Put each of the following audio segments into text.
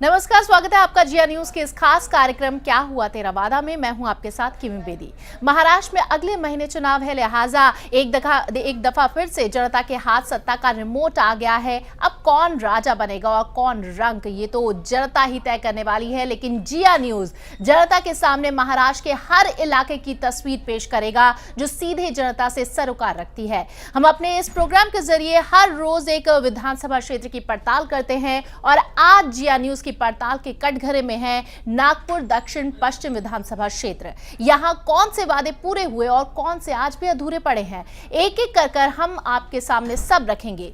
नमस्कार, स्वागत है आपका जिया न्यूज के इस खास कार्यक्रम क्या हुआ तेरा वादा में। मैं हूं आपके साथ किमी बेदी। महाराष्ट्र में अगले महीने चुनाव है, लिहाजा एक दफा फिर से जनता के हाथ सत्ता का रिमोट आ गया है। अब कौन राजा बनेगा और कौन रंक, ये तो जनता ही तय करने वाली है। लेकिन जिया न्यूज जनता के सामने महाराष्ट्र के हर इलाके की तस्वीर पेश करेगा जो सीधे जनता से सरोकार रखती है। हम अपने इस प्रोग्राम के जरिए हर रोज एक विधानसभा क्षेत्र की पड़ताल करते हैं और आज जिया न्यूज की पड़ताल के कटघरे में है नागपुर दक्षिण पश्चिम विधानसभा क्षेत्र। यहां कौन से वादे पूरे हुए और कौन से आज भी अधूरे पड़े हैं, एक एक कर हम आपके सामने सब रखेंगे।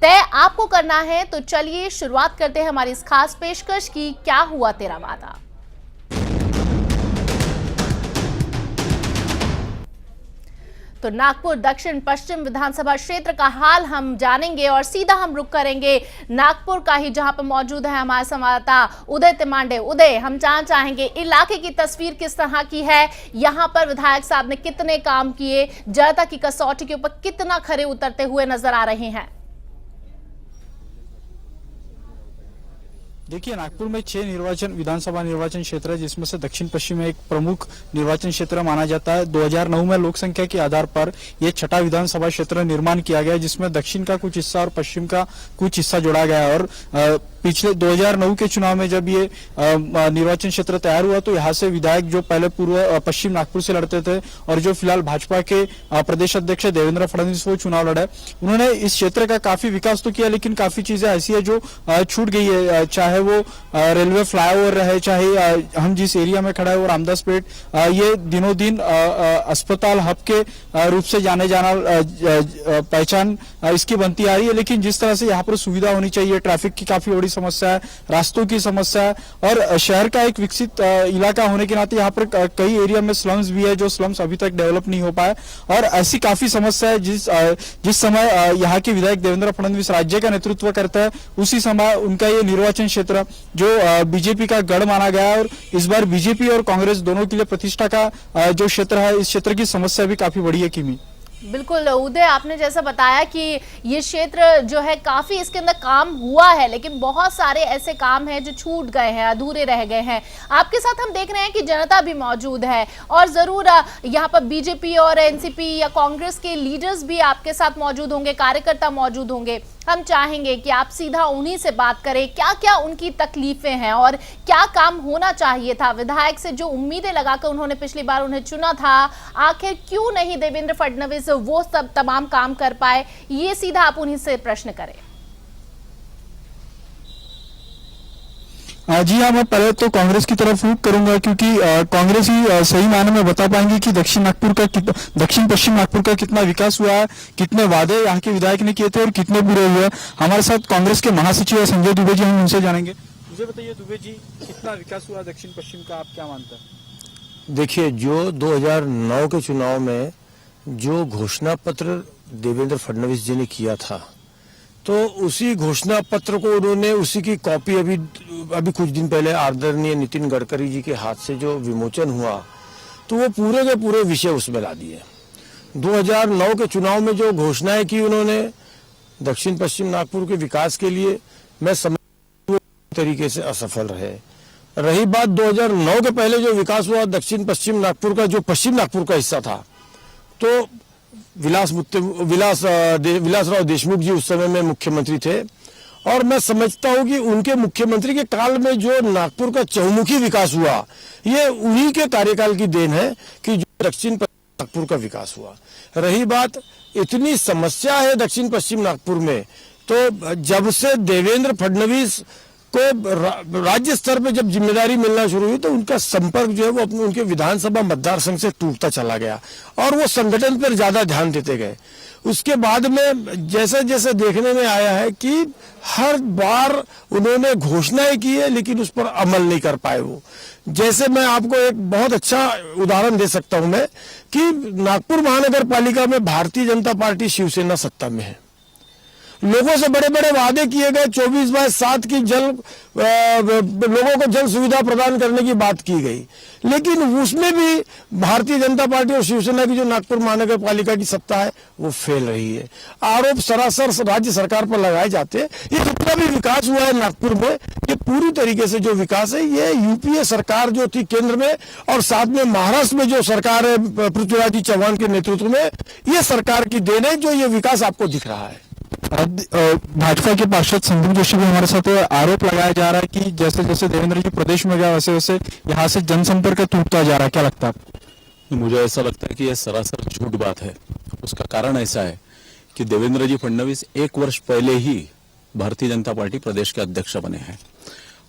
तय आपको करना है, तो चलिए शुरुआत करते हैं हमारी इस खास पेशकश की, क्या हुआ तेरा वादा। तो नागपुर दक्षिण पश्चिम विधानसभा क्षेत्र का हाल हम जानेंगे और सीधा हम रुक करेंगे नागपुर का ही, जहां पर मौजूद है हमारे संवाददाता उदय तिमांडे। उदय, हम जानना चाहेंगे इलाके की तस्वीर किस तरह की है, यहां पर विधायक साहब ने कितने काम किए, जनता की कसौटी के ऊपर कितना खरे उतरते हुए नजर आ रहे हैं। देखिए, नागपुर में 6 विधानसभा निर्वाचन क्षेत्र है, जिसमें से दक्षिण पश्चिम में एक प्रमुख निर्वाचन क्षेत्र माना जाता है। 2009 में लोक संख्या के आधार पर यह 6ठा विधानसभा क्षेत्र निर्माण किया गया, जिसमें दक्षिण का कुछ हिस्सा और पश्चिम का कुछ हिस्सा जोड़ा गया। और पिछले 2009 के चुनाव में जब ये निर्वाचन क्षेत्र तैयार हुआ तो यहाँ से विधायक जो पहले पूर्व पश्चिम नागपुर से लड़ते थे और जो फिलहाल भाजपा के प्रदेश अध्यक्ष देवेंद्र फडणवीस वो चुनाव लड़े, उन्होंने इस क्षेत्र का काफी विकास तो किया, लेकिन काफी चीजें ऐसी है जो छूट गई है। चाहे वो रेलवे फ्लाईओवर रहे, चाहे हम जिस एरिया में खड़ा है वो रामदासपेट, ये दिनों दिन अस्पताल हब के रूप से जाने जाना पहचान इसकी बनती आ रही है। लेकिन जिस तरह से यहाँ पर सुविधा होनी चाहिए, ट्रैफिक की काफी बड़ी समस्या है, रास्तों की समस्या है, और शहर का एक विकसित इलाका होने के नाते यहाँ पर कई एरिया में स्लम्स भी है, जो स्लम्स अभी तक डेवलप नहीं हो पाए। और ऐसी काफी समस्या है जिस समय यहाँ के विधायक देवेंद्र फडणवीस राज्य का नेतृत्व करता है, उसी समय उनका ये निर्वाचन क्षेत्र जो बीजेपी का गढ़ माना गया है, और इस बार बीजेपी और कांग्रेस दोनों के लिए प्रतिष्ठा का जो क्षेत्र है, इस क्षेत्र की समस्या भी काफी बड़ी है। किमी, बिल्कुल उदय, आपने जैसा बताया कि ये क्षेत्र जो है काफी इसके अंदर काम हुआ है, लेकिन बहुत सारे ऐसे काम हैं जो छूट गए हैं, अधूरे रह गए हैं। आपके साथ हम देख रहे हैं कि जनता भी मौजूद है और जरूर यहाँ पर बीजेपी और एनसीपी या कांग्रेस के लीडर्स भी आपके साथ मौजूद होंगे, कार्यकर्ता मौजूद होंगे। हम चाहेंगे कि आप सीधा उन्हीं से बात करें, क्या क्या उनकी तकलीफें हैं और क्या काम होना चाहिए था। विधायक से जो उम्मीदें लगाकर उन्होंने पिछली बार उन्हें चुना था, आखिर क्यों नहीं देवेंद्र फडणवीस वो सब तमाम काम कर पाए, ये सीधा आप उन्हीं से प्रश्न करें। जी हाँ, मैं पहले तो कांग्रेस की तरफ रुख करूंगा, क्योंकि कांग्रेस ही सही मायने में बता पाएंगे कि दक्षिण पश्चिम नागपुर का कितना विकास हुआ है, कितने वादे यहाँ के विधायक ने किए थे और कितने पूरे हुए। हमारे साथ कांग्रेस के महासचिव संजय दुबे जी, हम उनसे जानेंगे। मुझे बताइए दुबे जी, कितना विकास हुआ दक्षिण पश्चिम का, आप क्या मानते हैं? देखिए, जो 2009 के चुनाव में जो घोषणा पत्र देवेंद्र फडणवीस जी ने किया था, तो उसी घोषणा पत्र को उन्होंने, उसी की कॉपी अभी कुछ दिन पहले आदरणीय नितिन गडकरी जी के हाथ से जो विमोचन हुआ, तो वो पूरे के पूरे विषय उसमें ला दिए। 2009 के चुनाव में जो घोषणाएं की उन्होंने दक्षिण पश्चिम नागपुर के विकास के लिए, मैं समझ तरीके से असफल रहे। रही बात 2009 के पहले जो विकास हुआ दक्षिण पश्चिम नागपुर का, जो पश्चिम नागपुर का हिस्सा था, तो विलासराव देशमुख जी उस समय में मुख्यमंत्री थे, और मैं समझता हूं कि उनके मुख्यमंत्री के काल में जो नागपुर का चहुमुखी विकास हुआ, ये उन्हीं के कार्यकाल की देन है कि जो दक्षिण पश्चिम नागपुर का विकास हुआ। रही बात, इतनी समस्या है दक्षिण पश्चिम नागपुर में, तो जब से देवेंद्र फडणवीस को राज्य स्तर पे जब जिम्मेदारी मिलना शुरू हुई, तो उनका संपर्क जो है वो अपने उनके विधानसभा मतदार संघ से टूटता चला गया और वो संगठन पर ज्यादा ध्यान देते गए। उसके बाद में जैसे जैसे देखने में आया है कि हर बार उन्होंने घोषणाएं की है, लेकिन उस पर अमल नहीं कर पाए। वो जैसे मैं आपको एक बहुत अच्छा उदाहरण दे सकता हूं मैं, कि नागपुर महानगर पालिका में भारतीय जनता पार्टी शिवसेना सत्ता में है, लोगों से बड़े बड़े वादे किए गए, 24/7 की लोगों को जल सुविधा प्रदान करने की बात की गई, लेकिन उसमें भी भारतीय जनता पार्टी और शिवसेना की जो नागपुर महानगर पालिका की सत्ता है वो फेल रही है। आरोप सरासर राज्य सरकार पर लगाए जाते हैं। ये जितना भी विकास हुआ है नागपुर में, ये पूरी तरीके से जो विकास है ये यूपीए सरकार जो थी केंद्र में और साथ में महाराष्ट्र में जो सरकार है पृथ्वीराज जी चौहान के नेतृत्व में, ये सरकार की देन है जो ये विकास आपको दिख रहा है। भाजपा के पार्षद संदीप जोशी भी हमारे साथ है। आरोप लगाया जा रहा है कि जैसे जैसे देवेंद्र जी प्रदेश में गया वैसे वैसे यहाँ से जनसंपर्क टूटता जा रहा है, क्या लगता है आपको? मुझे ऐसा लगता है कि यह सरासर झूठ बात है। उसका कारण ऐसा है कि देवेंद्र जी फडणवीस 1 वर्ष पहले ही भारतीय जनता पार्टी प्रदेश के अध्यक्ष बने हैं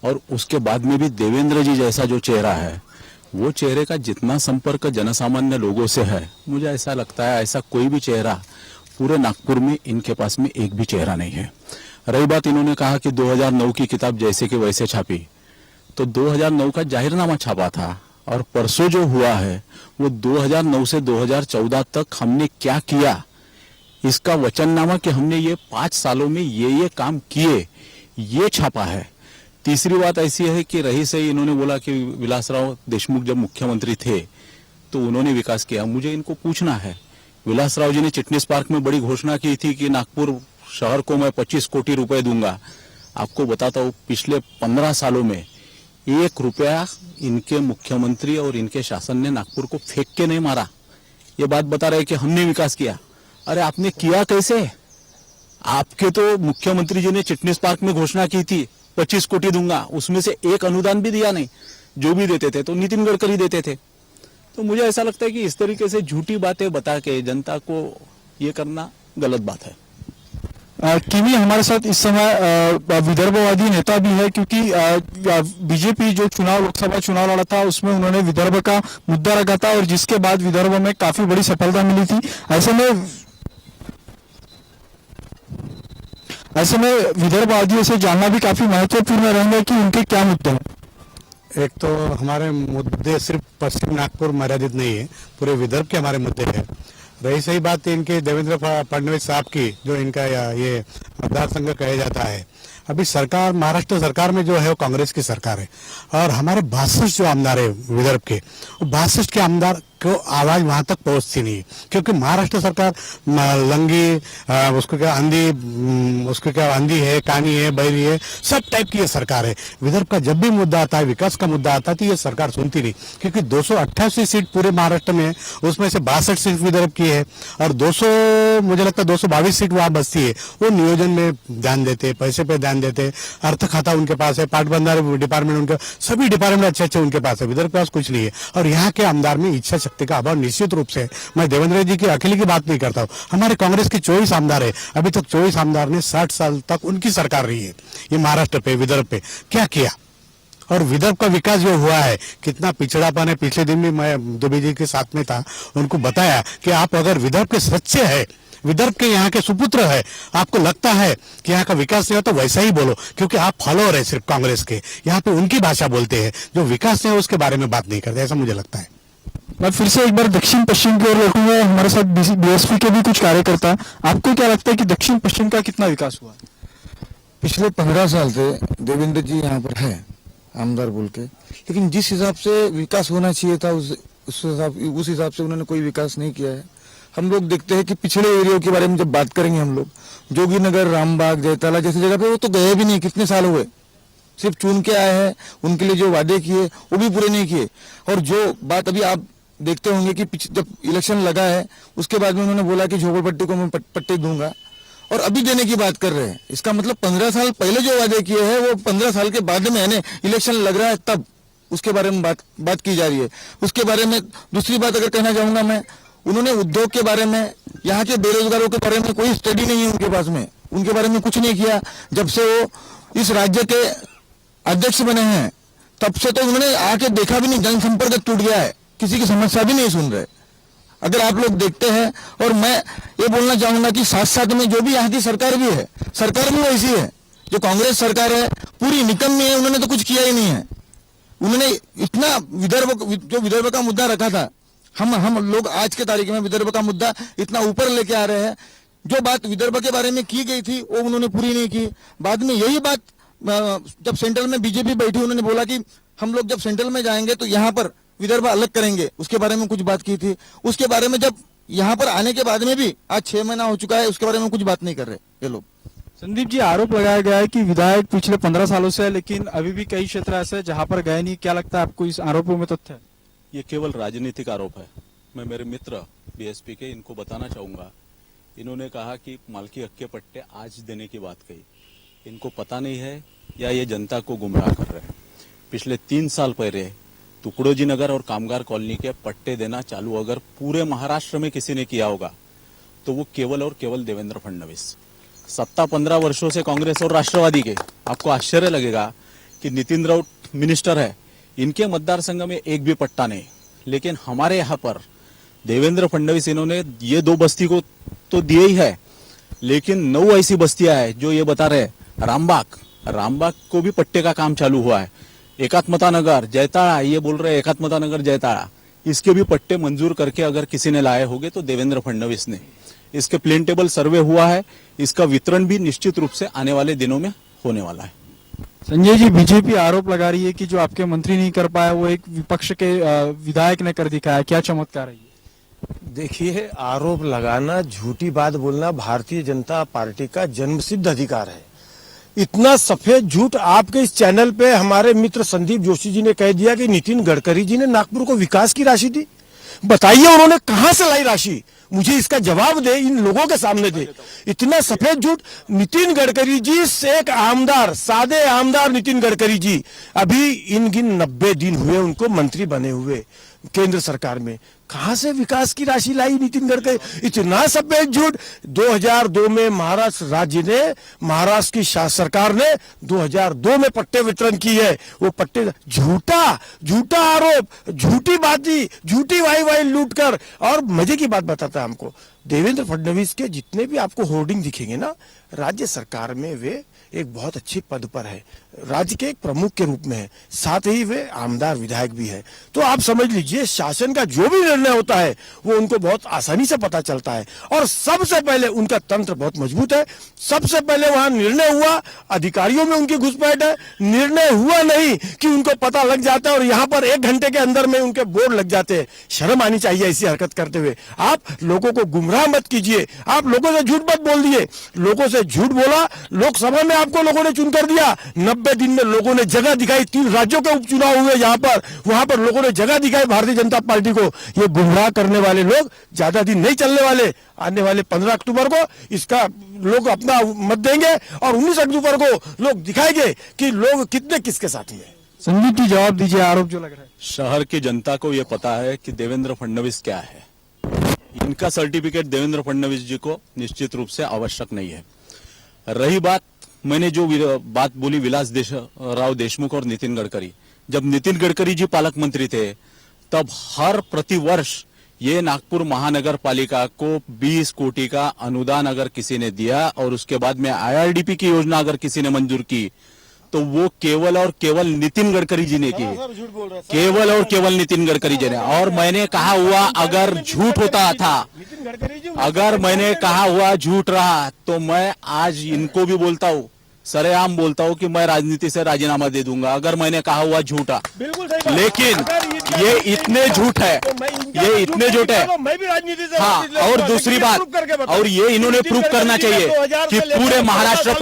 और उसके बाद में भी देवेंद्र जी जैसा जो चेहरा है वो चेहरे का जितना संपर्क जनसामान्य लोगों से है, मुझे ऐसा लगता है ऐसा कोई भी चेहरा पूरे नागपुर में इनके पास में एक भी चेहरा नहीं है। रही बात, इन्होंने कहा कि 2009 की किताब जैसे कि वैसे छापी, तो 2009 का जाहिरनामा छापा था और परसों जो हुआ है वो 2009 से 2014 तक हमने क्या किया इसका वचननामा कि हमने ये 5 सालों में ये काम किए, ये छापा है। तीसरी बात ऐसी है कि रही सही इन्होंने बोला कि विलासराव देशमुख जब मुख्यमंत्री थे तो उन्होंने विकास किया। मुझे इनको पूछना है, विलासराव जी ने चिटनीस पार्क में बड़ी घोषणा की थी कि नागपुर शहर को मैं 25 कोटी रुपए दूंगा। आपको बताता हूँ पिछले 15 सालों में 1 रुपया इनके मुख्यमंत्री और इनके शासन ने नागपुर को फेंक के नहीं मारा। ये बात बता रहे कि हमने विकास किया। अरे आपने किया कैसे? आपके तो मुख्यमंत्री जी ने चिटनीस पार्क में घोषणा की थी 25 कोटी दूंगा, उसमें से एक अनुदान भी दिया नहीं। जो भी देते थे तो नितिन गडकरी देते थे। तो मुझे ऐसा लगता है कि इस तरीके से झूठी बातें बता के जनता को ये करना गलत बात है। किमी हमारे साथ इस समय विदर्भवादी नेता भी है, क्योंकि बीजेपी जो लोकसभा चुनाव लड़ा था उसमें उन्होंने विदर्भ का मुद्दा रखा था और जिसके बाद विदर्भ में काफी बड़ी सफलता मिली थी। ऐसे में विदर्भवादियों से जानना भी काफी महत्वपूर्ण रहेगा कि उनके क्या मुद्दे हैं। एक तो हमारे मुद्दे सिर्फ पश्चिम नागपुर मर्यादित नहीं है, पूरे विदर्भ के हमारे मुद्दे हैं। रही सही बात इनके देवेंद्र फडणवीस साहब की, जो इनका ये मतदार संघ कहा जाता है, अभी सरकार महाराष्ट्र सरकार में जो है वो कांग्रेस की सरकार है और हमारे 62 जो आमदार है विदर्भ के, वो 62 के आमदार को आवाज वहां तक पहुंचती नहीं, क्योंकि महाराष्ट्र सरकार लंगी उसको क्या अंधी है, कानी है, बहरी है, सब टाइप की ये सरकार है। विदर्भ का जब भी मुद्दा आता है, विकास का मुद्दा आता है, तो ये सरकार सुनती नहीं, क्योंकि 288 सीट पूरे महाराष्ट्र में है, उसमें से 62 सीट विदर्भ की है और 200 मुझे लगता है 222 सीट वहां बचती है। वो नियोजन में ध्यान देते, पैसे पे ध्यान देते, अर्थ खाता उनके पास है, पाटबंधार डिपार्टमेंट उनके, सभी डिपार्टमेंट अच्छे अच्छे उनके पास है। विदर्भ के पास कुछ नहीं है और यहाँ के आमदार में इच्छा शक्ति का अभाव निश्चित रूप से। मैं देवेंद्र जी की अकेले की बात नहीं करता हूँ, हमारे कांग्रेस के 24 आमदार है, अभी तक 24 आमदार ने 60 साल तक उनकी सरकार रही है। ये महाराष्ट्र पे, विदर्भ पे क्या किया और विदर्भ का विकास जो हुआ है, कितना पिछड़ापन है। पिछले दिन भी मैं दुबे जी के साथ में था, उनको बताया कि आप अगर विदर्भ के सच्चे है, विदर्भ के यहाँ के सुपुत्र है, आपको लगता है कि यहाँ का विकास नहीं हो तो वैसा ही बोलो, क्योंकि आप फॉलोअर है सिर्फ कांग्रेस के। यहाँ पे उनकी भाषा बोलते हैं, जो विकास नहीं है उसके बारे में बात नहीं करते, ऐसा मुझे लगता है। मैं फिर से एक बार दक्षिण पश्चिम की ओर लौटूंगा। हमारे साथ बीएसपी के भी कुछ कार्यकर्ता। आपको क्या लगता है कि दक्षिण पश्चिम का कितना विकास हुआ? पिछले 15 साल से देवेंद्र जी यहाँ पर है आमदार बोल के, लेकिन जिस हिसाब से विकास होना चाहिए था उस हिसाब से उन्होंने कोई विकास नहीं किया है। हम लोग देखते हैं कि पिछड़े एरिया के बारे में जब बात करेंगे हम लोग, जोगीनगर, रामबाग, जयताला जैसी जगह पे वो तो गए भी नहीं, कितने साल हुए, सिर्फ चुन के आए हैं। उनके लिए जो वादे किए वो भी पूरे नहीं किए। और जो बात अभी आप देखते होंगे कि जब इलेक्शन लगा है उसके बाद में उन्होंने बोला कि झोपड़पट्टी को मैं पट्टी दूंगा और अभी देने की बात कर रहे हैं। इसका मतलब 15 साल पहले जो वादे किए हैं वो 15 साल के बाद में है, इलेक्शन लग रहा है तब उसके बारे में बात की जा रही है। उसके बारे में दूसरी बात अगर कहना चाहूंगा मैं, उन्होंने उद्योग के बारे में, यहाँ के बेरोजगारों के बारे में कोई स्टडी नहीं है उनके पास में, उनके बारे में कुछ नहीं किया। जब से वो इस राज्य के अध्यक्ष बने हैं तब से तो उन्होंने आके देखा भी नहीं, जनसंपर्क टूट गया है, किसी की समस्या भी नहीं सुन रहे अगर आप लोग देखते हैं। और मैं ये बोलना चाहूंगा कि साथ साथ में जो भी यहाँ की सरकार भी है, सरकार भी वैसी है, जो कांग्रेस सरकार है पूरी निकम्मी है, उन्होंने तो कुछ किया ही नहीं है। उन्होंने इतना विदर्भ का मुद्दा रखा था, हम लोग आज के तारीख में विदर्भ का मुद्दा इतना ऊपर लेके आ रहे हैं जो बात विदर्भ के बारे में की गई थी वो उन्होंने पूरी नहीं की। बाद में यही बात जब सेंट्रल में बीजेपी बैठी, उन्होंने बोला कि हम लोग जब सेंट्रल में जाएंगे तो यहाँ पर विदर्भ अलग करेंगे, उसके बारे में कुछ बात की थी। उसके बारे में जब यहाँ पर आने के बाद में भी आज 6 महीना हो चुका है, उसके बारे में कुछ बात नहीं कर रहे ये लोग। संदीप जी, आरोप लगाया गया है कि विधायक पिछले 15 सालों से है, लेकिन अभी भी कई क्षेत्र ऐसे हैं जहां पर गए नहीं। क्या लगता है आपको इस आरोपों में तथ्य है? ये केवल राजनीतिक आरोप है। मैं मेरे मित्र बीएसपी के इनको बताना चाहूंगा, इन्होंने कहा कि मालकी हक के पट्टे आज देने की बात कही। इनको पता नहीं है या ये जनता को गुमराह कर रहे हैं। पिछले 3 साल पहले टुकड़ोजी नगर और कामगार कॉलोनी के पट्टे देना चालू अगर पूरे महाराष्ट्र में किसी ने किया होगा तो वो केवल और केवल देवेंद्र फडणवीस। सत्ता 15 वर्षों से कांग्रेस और राष्ट्रवादी के। आपको आश्चर्य लगेगा कि नितिन राउत मिनिस्टर है, इनके मतदार संघ में एक भी पट्टा नहीं, लेकिन हमारे यहाँ पर देवेंद्र फडणवीस इन्होंने ये 2 बस्ती को तो दिए ही है, लेकिन 9 ऐसी बस्तियां हैं जो ये बता रहे रामबाग को भी पट्टे का काम चालू हुआ है। एकात्मता नगर जयताड़ा, ये बोल रहे एकात्मता नगर जयताड़ा, इसके भी पट्टे मंजूर करके अगर किसी ने लाए होंगे तो देवेंद्र फडणवीस ने। इसके प्लेन टेबल सर्वे हुआ है, इसका वितरण भी निश्चित रूप से आने वाले दिनों में होने वाला है। संजय जी, बीजेपी आरोप लगा रही है कि जो आपके मंत्री नहीं कर पाया वो एक विपक्ष के विधायक ने कर दिखाया। क्या चमत्कार है ये? देखिए, आरोप लगाना, झूठी बात बोलना भारतीय जनता पार्टी का जन्मसिद्ध अधिकार है। इतना सफेद झूठ आपके इस चैनल पे हमारे मित्र संदीप जोशी जी ने कह दिया कि नितिन गडकरी जी ने नागपुर को विकास की राशि दी। बताइए उन्होंने कहां से लाई राशि, मुझे इसका जवाब दे, इन लोगों के सामने दे। इतना सफेद झूठ। नितिन गडकरी जी से एक आमदार, सादे आमदार नितिन गडकरी जी, अभी इन 90 दिन हुए उनको मंत्री बने हुए केंद्र सरकार में, कहां से विकास की राशि लाई नितिन गडकरी? इतना सफेद झूठ। 2002 में महाराष्ट्र राज्य ने, महाराष्ट्र की सरकार ने 2002 में पट्टे वितरण की है। वो पट्टे झूठा आरोप, झूठी बाती, झूठी वाई लूट कर। और मजे की बात बताता है हमको, देवेंद्र फडणवीस के जितने भी आपको होर्डिंग दिखेंगे ना, राज्य सरकार में वे एक बहुत अच्छे पद पर है, राज्य के एक प्रमुख के रूप में है, साथ ही वे आमदार विधायक भी है। तो आप समझ लीजिए शासन का जो भी निर्णय होता है वो उनको बहुत आसानी से पता चलता है। और सबसे पहले उनका तंत्र बहुत मजबूत है। सबसे पहले वहां निर्णय हुआ, अधिकारियों में उनकी घुसपैठ है। निर्णय हुआ नहीं कि उनको पता लग जाता है और यहाँ पर 1 घंटे के अंदर में उनके बोर्ड लग जाते हैं। शर्म आनी चाहिए ऐसी हरकत करते हुए। आप लोगों को गुमराह मत कीजिए। आप लोगों से झूठ मत बोल दिए। लोगों से झूठ बोला, लोकसभा में आपको लोगों ने चुनकर दिया। 90 दिन में लोगों ने जगह दिखाई। 3 राज्यों के उपचुनाव हुए यहाँ पर, वहां पर लोगों ने जगह दिखाई भारतीय जनता पार्टी को। ये गुमराह करने वाले लोग ज्यादा दिन नहीं चलने वाले। आने वाले 15 अक्टूबर को इसका लोग अपना मत देंगे और 19 अक्टूबर को लोग दिखाएंगे कि लोग कितने किसके साथ हैं। संदीप जी, जवाब दीजिए आरोप जो लग रहा है। शहर की जनता को यह पता है कि देवेंद्र फडणवीस क्या है। इनका सर्टिफिकेट देवेंद्र फडणवीस जी को निश्चित रूप से आवश्यक नहीं है। रही बात, मैंने जो बात बोली विलास राव देशमुख और नितिन गडकरी, जब नितिन गडकरी जी पालक मंत्री थे तब हर प्रतिवर्ष ये नागपुर महानगर पालिका को 20 कोटी का अनुदान अगर किसी ने दिया और उसके बाद में IRDP की योजना अगर किसी ने मंजूर की तो वो केवल और केवल नितिन गडकरी जी ने की। केवल और केवल नितिन गडकरी जी ने। और मैंने कहा हुआ अगर झूठ होता था, अगर मैंने कहा हुआ झूठ रहा तो मैं आज इनको भी बोलता हूँ, सरेआम बोलता हूँ कि मैं राजनीति से राजीनामा दे दूंगा अगर मैंने कहा हुआ झूठा। लेकिन ये इतने झूठ है, ये इतने झूठ है। हाँ, और दूसरी बात, और ये इन्होंने प्रूव करना चाहिए कि पूरे महाराष्ट्र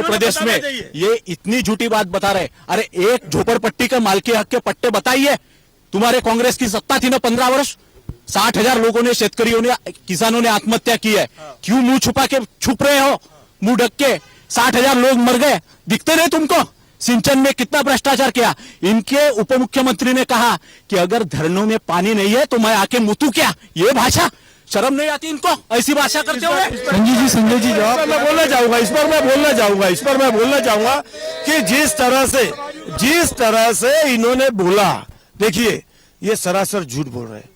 प्रदेश में ये इतनी झूठी बात बता रहे। अरे एक झोपड़पट्टी के मालकी हक के पट्टे बताइए। तुम्हारे कांग्रेस की सत्ता थी ना 15 वर्ष, 60,000 लोगों ने, शेतकरियों ने, किसानों ने आत्महत्या की है। क्यों मुंह छुपा के छुप रहे हो? मुंह ढक के 60,000 लोग मर गए, दिखते नहीं तुमको? सिंचन में कितना भ्रष्टाचार किया। इनके उप मुख्यमंत्री ने कहा कि अगर धरनों में पानी नहीं है तो मैं आके मुतू क्या? ये भाषा, शर्म नहीं आती इनको ऐसी भाषा करते हुए? संजय जी जवाब। मैं बोलना चाहूंगा इस पर मैं बोलना चाहूंगा कि जिस तरह से इन्होंने बोला, देखिए ये सरासर झूठ बोल रहे हैं।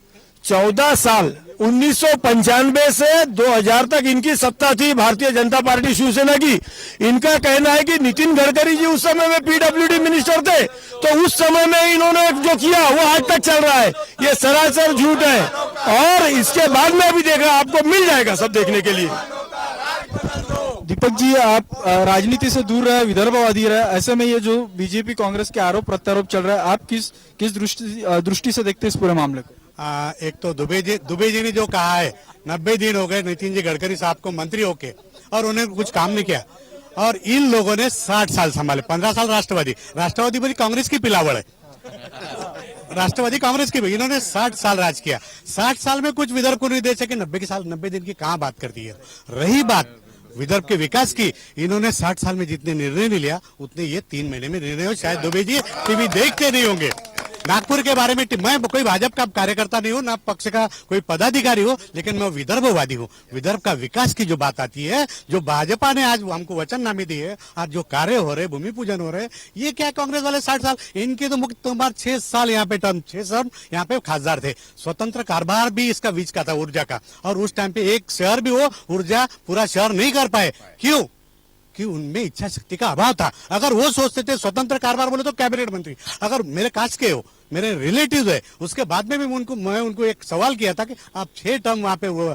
14 साल 1995 से 2000 तक इनकी सत्ता थी, भारतीय जनता पार्टी शिवसेना की। इनका कहना है कि नितिन गडकरी जी उस समय में पीडब्ल्यूडी मिनिस्टर थे, तो उस समय में इन्होंने जो किया वो आज तक चल रहा है। ये सरासर झूठ है, और इसके बाद में अभी देखा आपको मिल जाएगा सब देखने के लिए। दीपक जी, आप राजनीति से दूर रहे, विदर्भवादी रहे, ऐसे में ये जो बीजेपी कांग्रेस के आरोप प्रत्यारोप चल रहा है, आप किस दृष्टि से देखते हैं इस पूरे मामले को? एक तो दुबे जी ने जो कहा है 90 दिन हो गए नितिन जी गडकरी साहब को मंत्री होके और उन्हें कुछ काम नहीं किया, और इन लोगों ने 60 साल संभाले। 15 साल राष्ट्रवादी बड़ी कांग्रेस की पिलावड़ है, राष्ट्रवादी कांग्रेस की, इन्होंने 60 साल राज किया। 60 साल में कुछ विदर्भ को नहीं दे सके, 90 दिन की कहां बात करती है। रही बात विदर्भ के विकास की, इन्होंने 60 साल में जितने निर्णय नहीं लिया उतने ये 3 महीने में निर्णय हो। शायद दुबे जी टीवी देखते नहीं होंगे। नागपुर के बारे में मैं कोई भाजपा का कार्यकर्ता नहीं हूँ, ना पक्ष का कोई पदाधिकारी हूँ, लेकिन मैं विदर्भवादी हूँ। विदर्भ का विकास की जो बात आती है, जो भाजपा ने आज हमको वचननामे दी है, आज जो कार्य हो रहे, भूमि पूजन हो रहे, ये क्या कांग्रेस वाले 60 साल, इनके तो मुख्य तुम्हार 6 साल यहाँ पे टर्म, 6 साल यहाँ पे खासदार थे। स्वतंत्र कारोबार भी इसका बीच का था, ऊर्जा का, और उस टाइम पे एक शहर भी हो ऊर्जा पूरा शहर नहीं कर पाए। क्यों? कि उनमें इच्छा शक्ति का अभाव था। अगर वो सोचते थे स्वतंत्र कारोबार बोले तो कैबिनेट मंत्री, अगर मेरे कास्ट के हो, मेरे रिलेटिव है, उसके बाद में भी मैं उनको एक सवाल किया था कि आप 6 टर्म वहां पे वो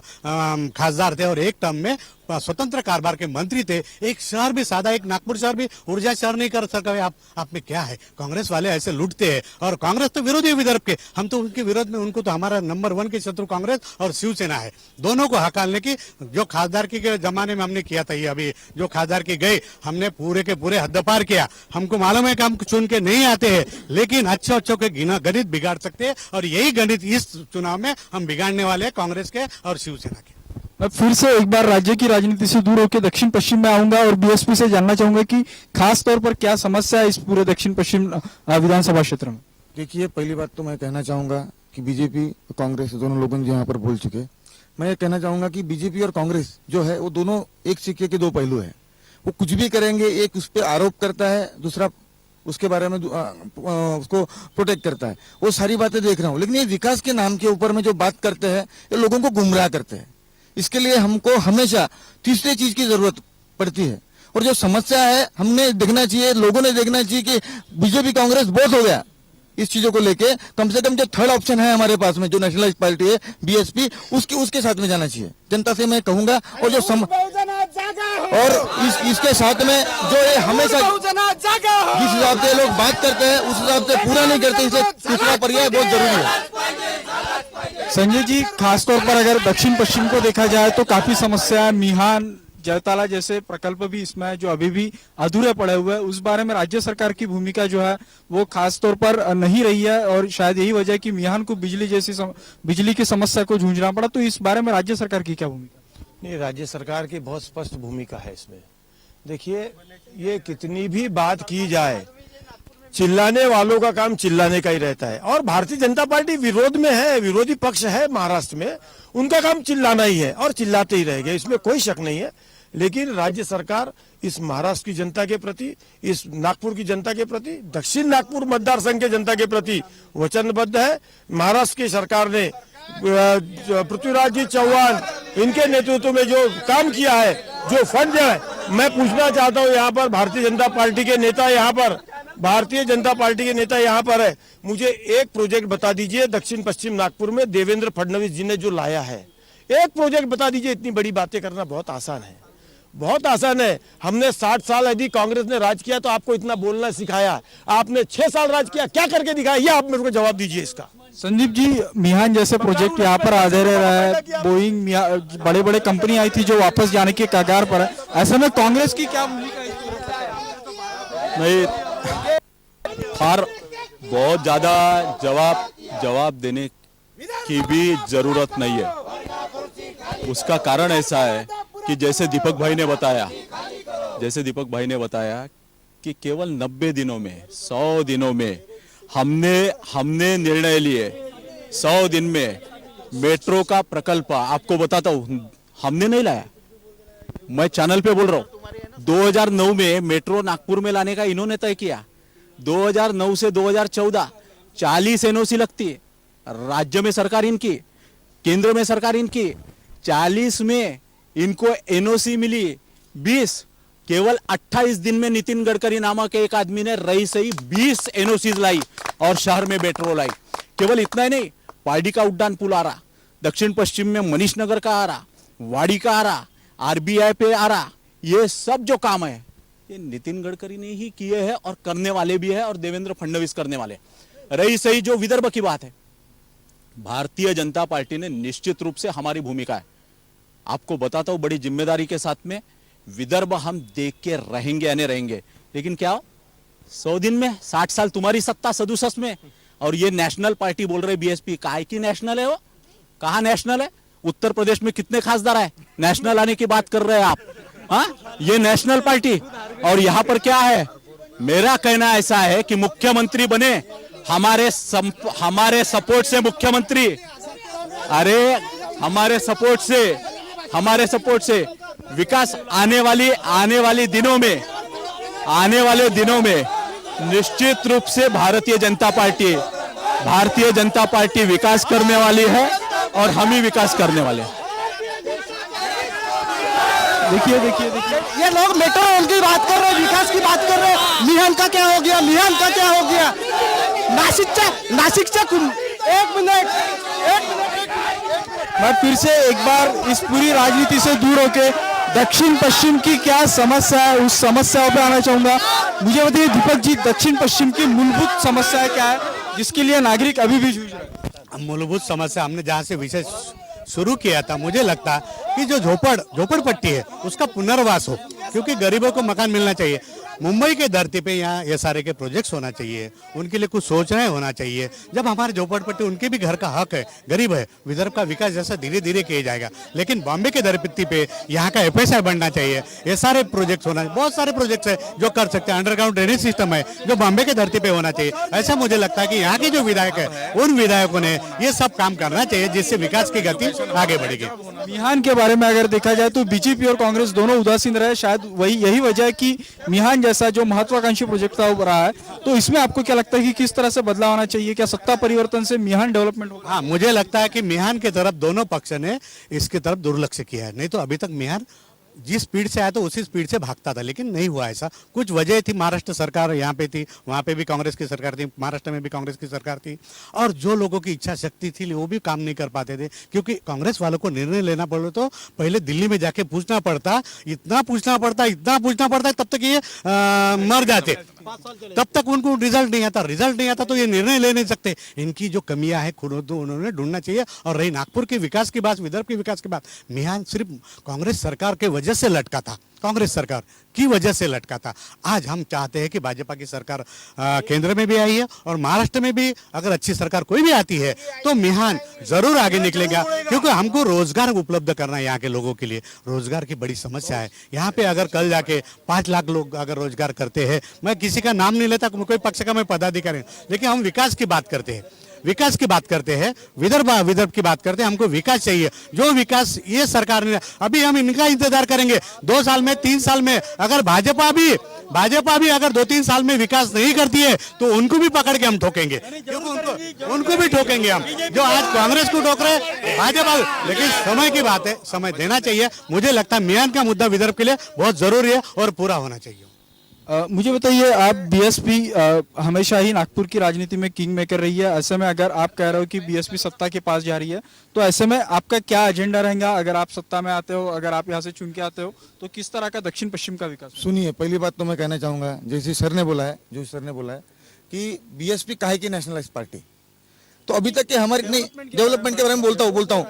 खासदार थे और 1 टर्म में स्वतंत्र कारोबार के मंत्री थे। एक शहर भी सादा, एक नागपुर शहर भी ऊर्जा शहर नहीं कर सका। आप में क्या है? कांग्रेस वाले ऐसे लूटते हैं, और कांग्रेस तो विरोधी है विदर्भ के, हम तो उनके विरोध में, उनको तो हमारा नंबर 1 के शत्रु कांग्रेस और शिवसेना है। दोनों को हकालने की जो खासदार के जमाने में हमने किया था, ये अभी जो खासदार की गई, हमने पूरे के पूरे हद्दपार किया। हमको मालूम है कि हम चुन के नहीं आते हैं, लेकिन अच्छे के गणित बिगाड़ सकते हैं, और यही गणित इस चुनाव में हम बिगाड़ने वाले हैं, कांग्रेस के और शिवसेना के। मैं फिर से एक बार राज्य की राजनीति से दूर होकर दक्षिण पश्चिम में आऊंगा और बीएसपी से जानना चाहूंगा कि खास तौर पर क्या समस्या है इस पूरे दक्षिण पश्चिम विधानसभा क्षेत्र में। देखिए, पहली बात तो मैं कहना चाहूंगा कि बीजेपी और कांग्रेस दोनों लोग जो यहाँ पर बोल चुके, मैं ये कहना चाहूंगा कि बीजेपी और कांग्रेस जो है वो दोनों एक सिक्के के 2 पहलू है। वो कुछ भी करेंगे, एक उस पर आरोप करता है, दूसरा उसके बारे में उसको प्रोटेक्ट करता है। वो सारी बातें देख रहा हूँ, लेकिन ये विकास के नाम के ऊपर में जो बात करते हैं, ये लोगों को गुमराह करते हैं। इसके लिए हमको हमेशा तीसरे चीज की जरूरत पड़ती है, और जो समस्या है हमने देखना चाहिए, लोगों ने देखना चाहिए कि बीजेपी कांग्रेस बहुत हो गया इस चीजों को लेके। कम से कम जो थर्ड ऑप्शन है हमारे पास में, जो नेशनलिस्ट पार्टी है बीएसपी, उसके साथ में जाना चाहिए। जनता से मैं कहूंगा, और जो इसके साथ में जो ये हमेशा जिस हिसाब से लोग बात करते हैं उस हिसाब से पूरा नहीं करते, इसे तीसरा पर्याय बहुत जरूरी है। संजय जी, खासतौर पर अगर दक्षिण पश्चिम को देखा जाए तो काफी समस्या है। मिहान, जयताला जैसे प्रकल्प भी इसमें है जो अभी भी अधूरे पड़े हुए हैं। उस बारे में राज्य सरकार की भूमिका जो है वो खास तौर पर नहीं रही है, और शायद यही वजह है कि मिहान को बिजली की समस्या को जूझना पड़ा। तो इस बारे में राज्य सरकार की क्या भूमिका? नहीं, राज्य सरकार की बहुत स्पष्ट भूमिका है इसमें। देखिए, ये कितनी भी बात की जाए, चिल्लाने वालों का काम चिल्लाने का ही रहता है, और भारतीय जनता पार्टी विरोध में है, विरोधी पक्ष है महाराष्ट्र में, उनका काम चिल्लाना ही है और चिल्लाते ही रहेंगे, इसमें कोई शक नहीं है। लेकिन राज्य सरकार इस महाराष्ट्र की जनता के प्रति, इस नागपुर की जनता के प्रति, दक्षिण नागपुर मतदार संघ के जनता के प्रति वचनबद्ध है। महाराष्ट्र की सरकार ने पृथ्वीराज जी चौहान इनके नेतृत्व में जो काम किया है, जो फंड है, मैं पूछना चाहता हूं, यहाँ पर भारतीय जनता पार्टी के नेता यहाँ पर है, मुझे एक प्रोजेक्ट बता दीजिए दक्षिण पश्चिम नागपुर में देवेंद्र फडणवीस जी ने जो लाया है। एक प्रोजेक्ट बता दीजिए। इतनी बड़ी बातें करना बहुत आसान है, बहुत आसान है। हमने 60 साल यदि कांग्रेस ने राज किया तो आपको इतना बोलना सिखाया, आपने 6 साल राज किया, क्या करके दिखाया, ये आप मेरे को जवाब दीजिए इसका। संदीप जी, मिहान जैसे प्रोजेक्ट यहाँ पर अधूरे रहा है, बोइंग, बड़े बड़े कंपनी आई थी जो वापस जाने के कगार पर है, ऐसे में कांग्रेस की क्या भूमिका है? नहीं, और बहुत ज्यादा जवाब देने की भी जरूरत नहीं है। उसका कारण ऐसा है कि जैसे दीपक भाई ने बताया कि केवल 90 दिनों में, 100 दिनों में हमने निर्णय लिए, 100 दिन में मेट्रो का प्रकल्प, आपको बताता हूं, हमने नहीं लाया, मैं चैनल पे बोल रहा हूं। 2009 में मेट्रो नागपुर में लाने का इन्होंने तय किया। 2009 से 2014 40 एनओसी लगती है, राज्य में सरकार इनकी। केंद्र में सरकार इनकी 40 में इनको एनओसी मिली 20, केवल 28 दिन में नितिन गडकरी नामक एक आदमी ने रही सही 20 एनओसी लाई और शहर में मेट्रो लाई। केवल इतना ही नहीं, पारडी का उड्डान पुल आ रहा, दक्षिण पश्चिम में मनीष नगर का आ रहा, वाड़ी का आ रहा, आरबीआई पे आ रहा, ये सब जो काम है ये नितिन गडकरी ने ही किए हैं और करने वाले भी है और देवेंद्र फडणवीस करने वाले। रही सही जो विदर्भ की बात है, भारतीय जनता पार्टी ने निश्चित रूप से हमारी भूमिका है, आपको बताता हूं बड़ी जिम्मेदारी के साथ में, विदर्भ हम देख के रहेंगे यानी रहेंगे। लेकिन क्या हो 100 दिन में 60 साल तुम्हारी सत्ता 67 में, और ये नेशनल पार्टी बोल रहे बीएसपी, काय की नेशनल है वो, कहा नेशनल है? उत्तर प्रदेश में कितने खासदार है, नेशनल आने की बात कर रहे हैं आप? हाँ, ये नेशनल पार्टी। और यहां पर क्या है, मेरा कहना ऐसा है कि मुख्यमंत्री बने हमारे सपोर्ट से मुख्यमंत्री, अरे हमारे सपोर्ट से विकास आने वाले दिनों में निश्चित रूप से भारतीय जनता पार्टी विकास करने वाली है और हम ही विकास करने वाले हैं। देखिए ये लोग मेट्रो रेल की बात कर रहे हैं, विकास की बात कर रहे हैं, मिहान का क्या हो गया, नाशिकच्या एक मिनट मैं फिर से एक बार इस पूरी राजनीति से दूर होके दक्षिण पश्चिम की क्या समस्या है उस समस्याओं पे आना चाहूंगा। मुझे बताइए दीपक जी, दक्षिण पश्चिम की मूलभूत समस्या क्या है जिसके लिए नागरिक अभी भी जूझ रहे हैं? मूलभूत समस्या हमने जहाँ से विषय शुरू किया था, मुझे लगता है कि जो झोपड़पट्टी है उसका पुनर्वास हो, क्योंकि गरीबों को मकान मिलना चाहिए। मुंबई के धरती पे यहाँ ये सारे के प्रोजेक्ट्स होना चाहिए, उनके लिए कुछ सोचना होना चाहिए। जब हमारे झोपड़पट्टी, उनके भी घर का हक है, गरीब है, विदर्भ का विकास जैसा धीरे धीरे किया जाएगा। लेकिन बॉम्बे के धरती पे यहाँ का एफएसआई बनना चाहिए, ये सारे प्रोजेक्ट्स होना, बहुत सारे प्रोजेक्ट्स है जो कर सकते हैं। अंडरग्राउंड ड्रेनेज सिस्टम है जो बॉम्बे के धरती पे होना चाहिए। ऐसा मुझे लगता है कि यहाँ के जो विधायक है उन विधायकों ने ये सब काम करना चाहिए जिससे विकास की गति आगे बढ़ेगी। मिहान के बारे में अगर देखा जाए तो बीजेपी और कांग्रेस दोनों उदासीन रहे, शायद यही वजह है कि मिहान जैसा जो महत्वाकांक्षी प्रोजेक्ट रहा है, तो इसमें आपको क्या लगता है कि किस तरह से बदलाव आना चाहिए? क्या सत्ता परिवर्तन से मिहान डेवलपमेंट होगा? हाँ, मुझे लगता है कि मिहान की तरफ दोनों पक्ष ने इसकी तरफ दुर्लक्ष्य किया है। नहीं तो अभी तक मिहान जिस स्पीड से आया तो उसी स्पीड से भागता था, लेकिन नहीं हुआ ऐसा। कुछ वजह थी, महाराष्ट्र सरकार यहाँ पे थी, वहाँ पे भी कांग्रेस की सरकार थी, महाराष्ट्र में भी कांग्रेस की सरकार थी, और जो लोगों की इच्छा शक्ति थी वो भी काम नहीं कर पाते थे, क्योंकि कांग्रेस वालों को निर्णय लेना पड़े तो पहले दिल्ली में जाके पूछना पड़ता, इतना पूछना पड़ता, तब तक ये मर जाते, तब तक उनको रिजल्ट नहीं आता तो ये निर्णय ले नहीं सकते। इनकी जो कमियां हैं खुद उन्होंने ढूंढना चाहिए। और रही नागपुर के विकास की बात, विदर्भ के विकास की बात, मिहान सिर्फ कांग्रेस सरकार के वजह से लटका था, कांग्रेस सरकार की वजह से लटका था। आज हम चाहते हैं कि भाजपा की सरकार केंद्र में भी आई है और महाराष्ट्र में भी अगर अच्छी सरकार कोई भी आती है तो मिहान जरूर आगे निकलेगा, क्योंकि हमको रोजगार उपलब्ध करना है। यहाँ के लोगों के लिए रोजगार की बड़ी समस्या है। यहाँ पे अगर कल जाके 5 लाख लोग अगर रोजगार करते हैं, मैं किसी का नाम नहीं लेता, कोई पक्ष का मैं पदाधिकारी, लेकिन हम विकास की बात करते हैं, विदर्भ की बात करते हैं। हमको विकास चाहिए, जो विकास ये सरकार ने, अभी हम इनका इंतजार करेंगे 2 साल में, 3 साल में। अगर भाजपा भी अगर 2-3 साल में विकास नहीं करती है तो उनको भी पकड़ के हम ठोकेंगे, क्योंकि उनको भी ठोकेंगे हम, जो आज कांग्रेस को ठोक रहे भाजपा। लेकिन समय की बात है, समय देना चाहिए। मुझे लगता है मियान का मुद्दा विदर्भ के लिए बहुत जरूरी है और पूरा होना चाहिए। मुझे बताइए, आप बीएसपी हमेशा ही नागपुर की राजनीति में किंग मेकर रही है। ऐसे में अगर आप कह रहे हो कि बीएसपी सत्ता के पास जा रही है, तो ऐसे में आपका क्या एजेंडा रहेगा? अगर आप सत्ता में आते हो, अगर आप यहाँ से चुन के आते हो, तो किस तरह का दक्षिण पश्चिम का विकास? सुनिए, पहली बात तो मैं कहना चाहूंगा, जैसे सर ने बोला है कि बीएसपी काहे की नेशनलाइज पार्टी, तो अभी तक के हमारी नहीं डेवलपमेंट के बारे में बोलता हूँ।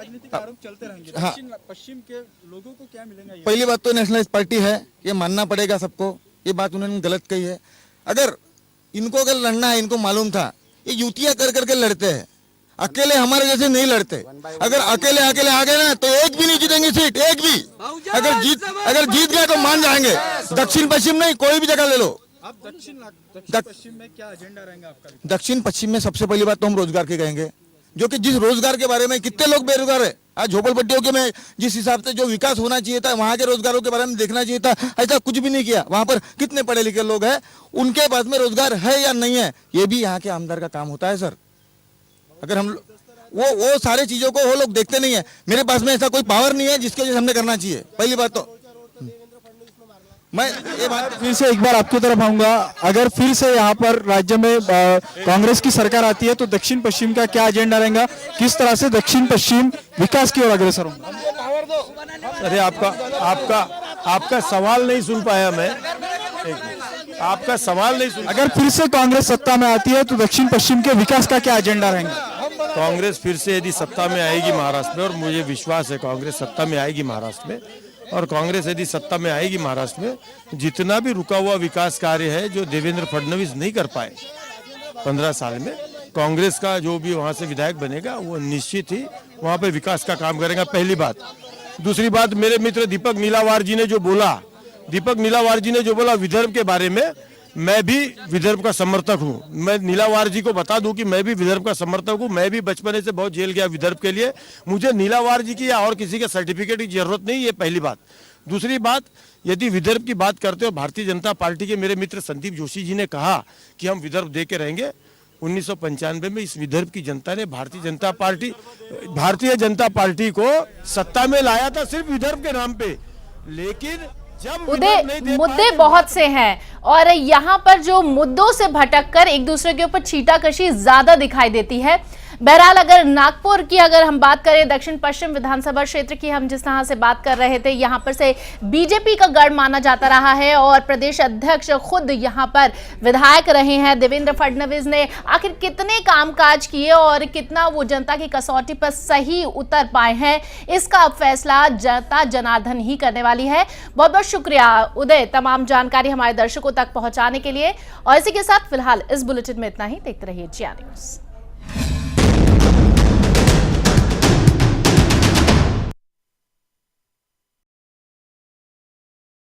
हाँ, पश्चिम के लोगों को क्या मिलेगा? पहली बात तो नेशनलाइज पार्टी है, ये मानना पड़ेगा सबको, ये बात उन्होंने गलत कही है। अगर लड़ना है, इनको मालूम था, ये युतियां कर करके लड़ते हैं, अकेले हमारे जैसे नहीं लड़ते। अगर अकेले आ गए ना तो एक भी नहीं जीतेंगे सीट, एक भी। अगर जीत गए तो मान जाएंगे। दक्षिण पश्चिम नहीं, कोई भी जगह ले लो। अब दक्षिण पश्चिम में क्या एजेंडा रहेगा आपका? दक्षिण पश्चिम में सबसे पहली बात तो हम रोजगार की कहेंगे, जो कि जिस रोजगार के बारे में कितने लोग बेरोजगार है आज झोपड़पट्टियों के में, जिस हिसाब से जो विकास होना चाहिए था वहां के रोजगारों के बारे में देखना चाहिए था, ऐसा कुछ भी नहीं किया। वहां पर कितने पढ़े लिखे लोग हैं, उनके पास में रोजगार है या नहीं है, ये भी यहाँ के आमदार का काम होता है सर। वो सारी चीजों को वो लोग देखते नहीं है। मेरे पास में ऐसा कोई पावर नहीं है जिसके वजह से हमने करना चाहिए। पहली बात तो मैं ये बात फिर से एक बार आपकी तरफ आऊंगा, अगर फिर से यहाँ पर राज्य में कांग्रेस की सरकार आती है तो दक्षिण पश्चिम का क्या एजेंडा रहेगा, किस तरह से दक्षिण पश्चिम विकास की ओर अग्रसर होगा? अरे आपका सवाल नहीं सुन पाया मैं, आपका सवाल नहीं सुन। अगर फिर से कांग्रेस सत्ता में आती है तो दक्षिण पश्चिम के विकास का क्या एजेंडा रहेगा? कांग्रेस फिर से यदि सत्ता में आएगी महाराष्ट्र में, और मुझे विश्वास है कांग्रेस सत्ता में आएगी महाराष्ट्र में, और कांग्रेस यदि सत्ता में आएगी महाराष्ट्र में, जितना भी रुका हुआ विकास कार्य है जो देवेंद्र फडणवीस नहीं कर पाए 15 साल में, कांग्रेस का जो भी वहां से विधायक बनेगा वो निश्चित ही वहां पे विकास का काम करेगा। पहली बात। दूसरी बात, मेरे मित्र दीपक नीलावार जी ने जो बोला विदर्भ के बारे में, मैं भी विदर्भ का समर्थक हूं। मैं नीलावार जी को बता दूं कि मैं भी विदर्भ का समर्थक हूं। मैं भी बचपन से बहुत जेल गया विदर्भ के लिए। मुझे नीलावार जी की या और किसी के सर्टिफिकेट की जरूरत नहीं, ये पहली बात। दूसरी बात, यदि विदर्भ की बात करते हो, भारतीय जनता पार्टी के मेरे मित्र संदीप जोशी जी ने कहा कि हम विदर्भ दे के रहेंगे। 1995 में इस विदर्भ की जनता ने भारतीय जनता पार्टी को सत्ता में लाया था सिर्फ विदर्भ के नाम पे, लेकिन उदय, मुद्दे बहुत से हैं और यहाँ पर जो मुद्दों से भटककर एक दूसरे के ऊपर छींटाकशी ज्यादा दिखाई देती है। बहरहाल अगर नागपुर की अगर हम बात करें, दक्षिण पश्चिम विधानसभा क्षेत्र की हम जिस तरह से बात कर रहे थे, यहाँ पर से बीजेपी का गढ़ माना जाता रहा है और प्रदेश अध्यक्ष खुद यहाँ पर विधायक रहे हैं। देवेंद्र फडणवीस ने आखिर कितने कामकाज किए और कितना वो जनता की कसौटी पर सही उतर पाए हैं, इसका अब फैसला जनता जनार्दन ही करने वाली है। बहुत बहुत शुक्रिया उदय, तमाम जानकारी हमारे दर्शकों तक पहुंचाने के लिए। और इसी के साथ फिलहाल इस बुलेटिन में इतना ही। देखते रहिए जिया न्यूज़।